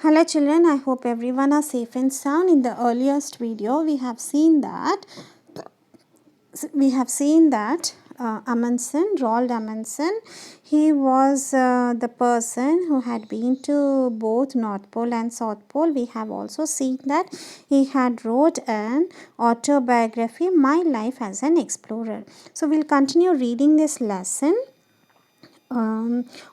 Hello children, I hope everyone are safe and sound. In the earliest video, we have seen that Amundsen, Roald Amundsen, he was the person who had been to both North Pole and South Pole. We have also seen that he had wrote an autobiography, My Life as an Explorer. So we'll continue reading this lesson.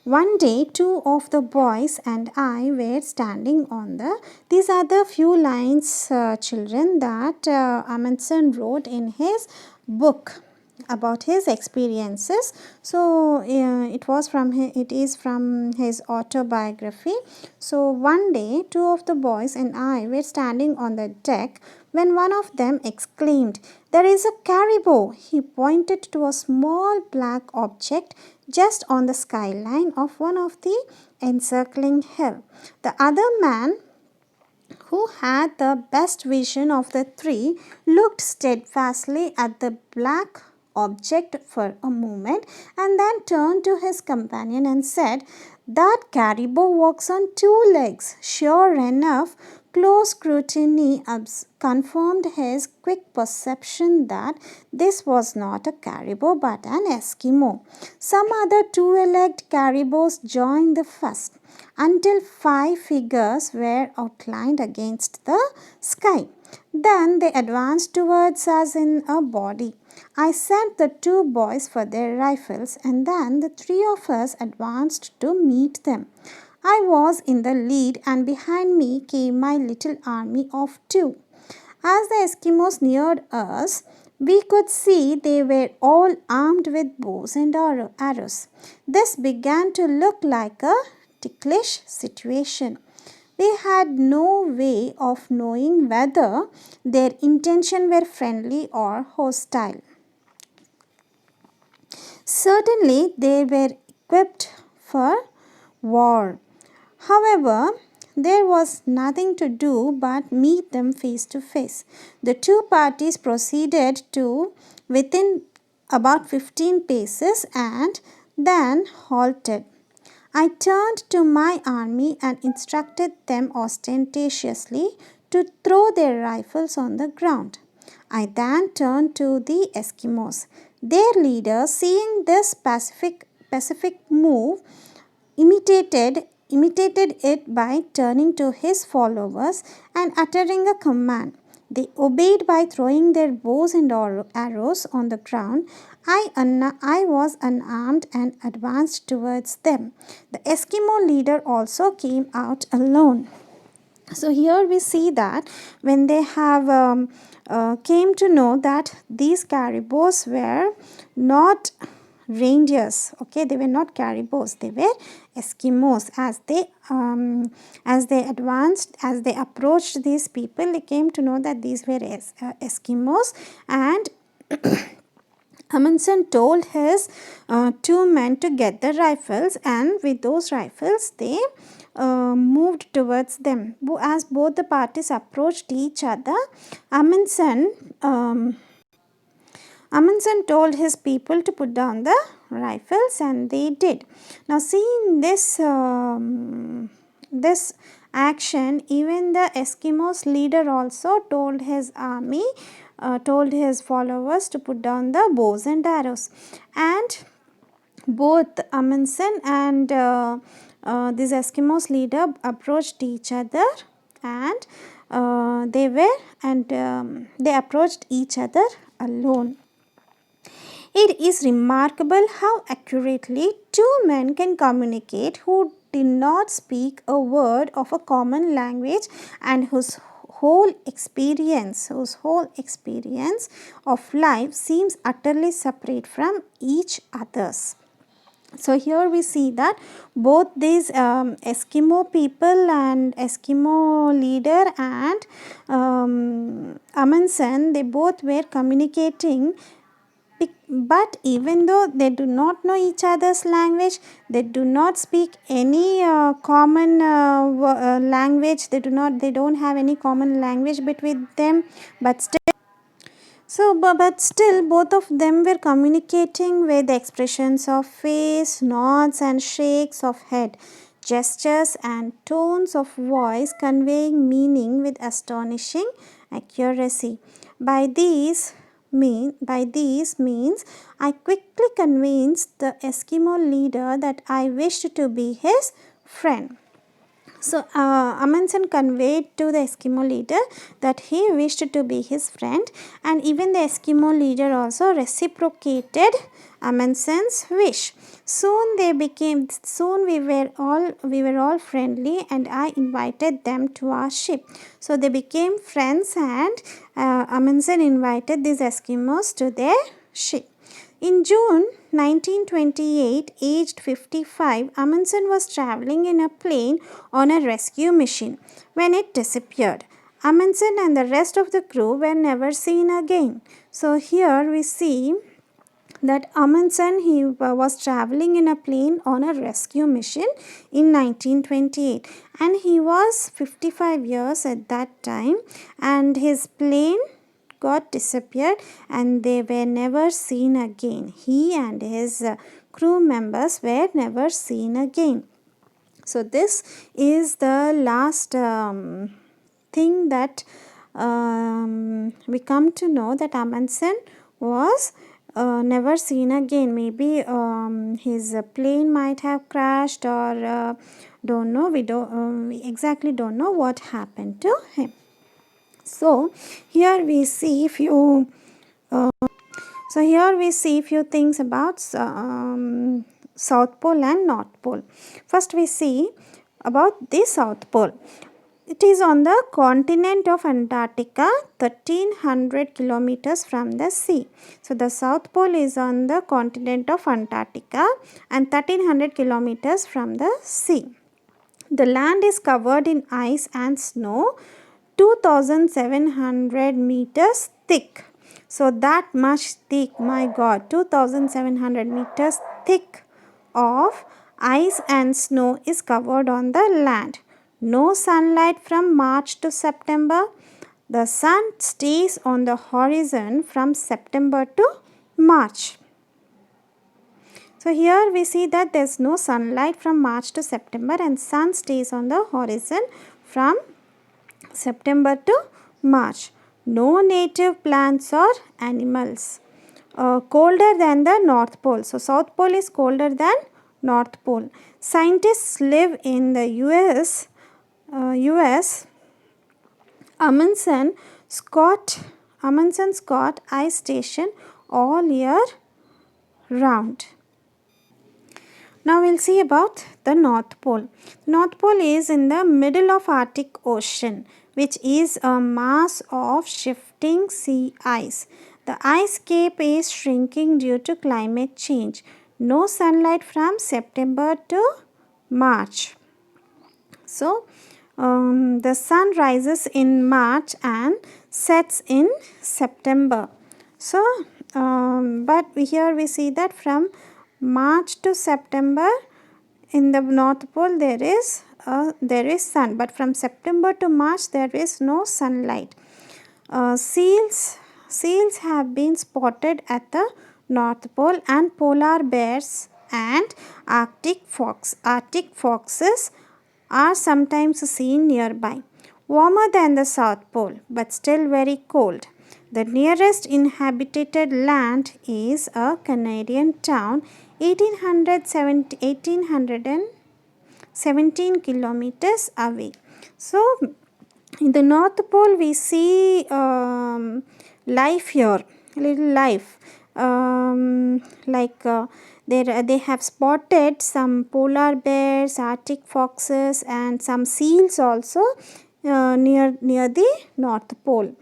One day, two of the boys and I were standing on the. These are the few lines, children, that Amundsen wrote in his book about his experiences. So it is from his autobiography. So one day, two of the boys and I were standing on the deck when one of them exclaimed, "There is a caribou!" He pointed to a small black object just on the skyline of one of the encircling hill. The other man, who had the best vision of the three, looked steadfastly at the black object for a moment and then turned to his companion and said, "That caribou walks on two legs." Sure enough, close scrutiny confirmed his quick perception that this was not a caribou but an Eskimo. Some other two-legged caribous joined the fuss until 5 figures were outlined against the sky. Then they advanced towards us in a body. I sent the two boys for their rifles, and then the three of us advanced to meet them. I was in the lead, and behind me came my little army of two. As the Eskimos neared us, we could see they were all armed with bows and arrows. This began to look like a ticklish situation. We had no way of knowing whether their intention were friendly or hostile. Certainly, they were equipped for war. However, there was nothing to do but meet them face to face. The two parties proceeded to within about 15 paces and then halted. I turned to my army and instructed them ostentatiously to throw their rifles on the ground. I then turned to the Eskimos. Their leader, seeing this pacific move, imitated it by turning to his followers and uttering a command. They obeyed by throwing their bows and arrows on the ground. I was unarmed and advanced towards them. The Eskimo leader also came out alone. So here we see that when they have came to know that these caribous were not reindeers, okay, they were not caribous, they were Eskimos. As they advanced, as they approached these people, they came to know that these were Eskimos, and Amundsen told his two men to get the rifles, and with those rifles they moved towards them. As both the parties approached each other, Amundsen told his people to put down the rifles, and they did. Now, seeing this action, even the Eskimos leader also told his army, told his followers to put down the bows and arrows. And both Amundsen and this Eskimos leader approached each other, and they approached each other alone. It is remarkable how accurately two men can communicate who did not speak a word of a common language and whose whole experience of life seems utterly separate from each other's. So here we see that both these Eskimo people and Eskimo leader and Amundsen, they both were communicating. But even though they do not know each other's language, they do not speak any common language, they don't have any common language between them, but still both of them were communicating with expressions of face, nods and shakes of head. gestures and tones of voice conveying meaning with astonishing accuracy. By these means, I quickly convinced the Eskimo leader that I wished to be his friend. So, Amundsen conveyed to the Eskimo leader that he wished to be his friend, and even the Eskimo leader also reciprocated Amundsen's wish. Soon we were all friendly, and I invited them to our ship. So they became friends, and Amundsen invited these Eskimos to their ship. In June 1928, aged 55, Amundsen was traveling in a plane on a rescue mission when it disappeared. Amundsen and the rest of the crew were never seen again. So here we see that Amundsen, he was traveling in a plane on a rescue mission in 1928, and he was 55 years at that time, and his plane got disappeared and they were never seen again. He and his crew members were never seen again. So this is the last thing that we come to know, that Amundsen was never seen again. Maybe his plane might have crashed, or don't know. We exactly don't know what happened to him. So here we see few things about South Pole and North Pole. First we see about the South Pole. It is on the continent of Antarctica, 1300 kilometers from the sea. So the South Pole is on the continent of Antarctica and 1300 kilometers from the sea. The land is covered in ice and snow, 2700 meters thick. So that much thick, my God, 2700 meters thick of ice and snow is covered on the land. No sunlight from March to September. The sun stays on the horizon from September to March. So here we see that there is no sunlight from March to September, and sun stays on the horizon from September to March. No native plants or animals. Colder than the North Pole. So South Pole is colder than North Pole. Scientists live in the US Amundsen Scott ice station all year round. Now we'll see about the North Pole. North Pole is in the middle of Arctic Ocean, which is a mass of shifting sea ice. The ice cape is shrinking due to climate change. No sunlight from September to March. So the sun rises in March and sets in September. So but here we see that from March to September in the North Pole there is sun, but from September to March there is no sunlight. Seals have been spotted at the North Pole, and polar bears and Arctic foxes are sometimes seen nearby. Warmer than the South Pole, but still very cold. The nearest inhabited land is a Canadian town, 1817 kilometers away. So in the North Pole we see life here, little life. They have spotted some polar bears, Arctic foxes, and some seals also near the North Pole.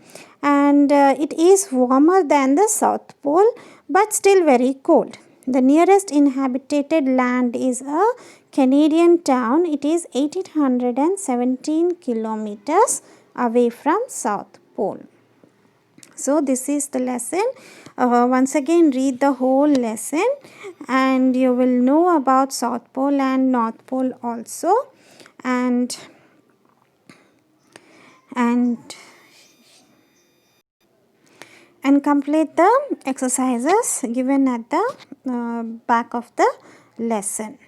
And it is warmer than the South Pole, but still very cold. The nearest inhabited land is a Canadian town. It is 1817 kilometers away from South Pole. So this is the lesson. Once again read the whole lesson and you will know about South Pole and North Pole also, and complete the exercises given at the back of the lesson.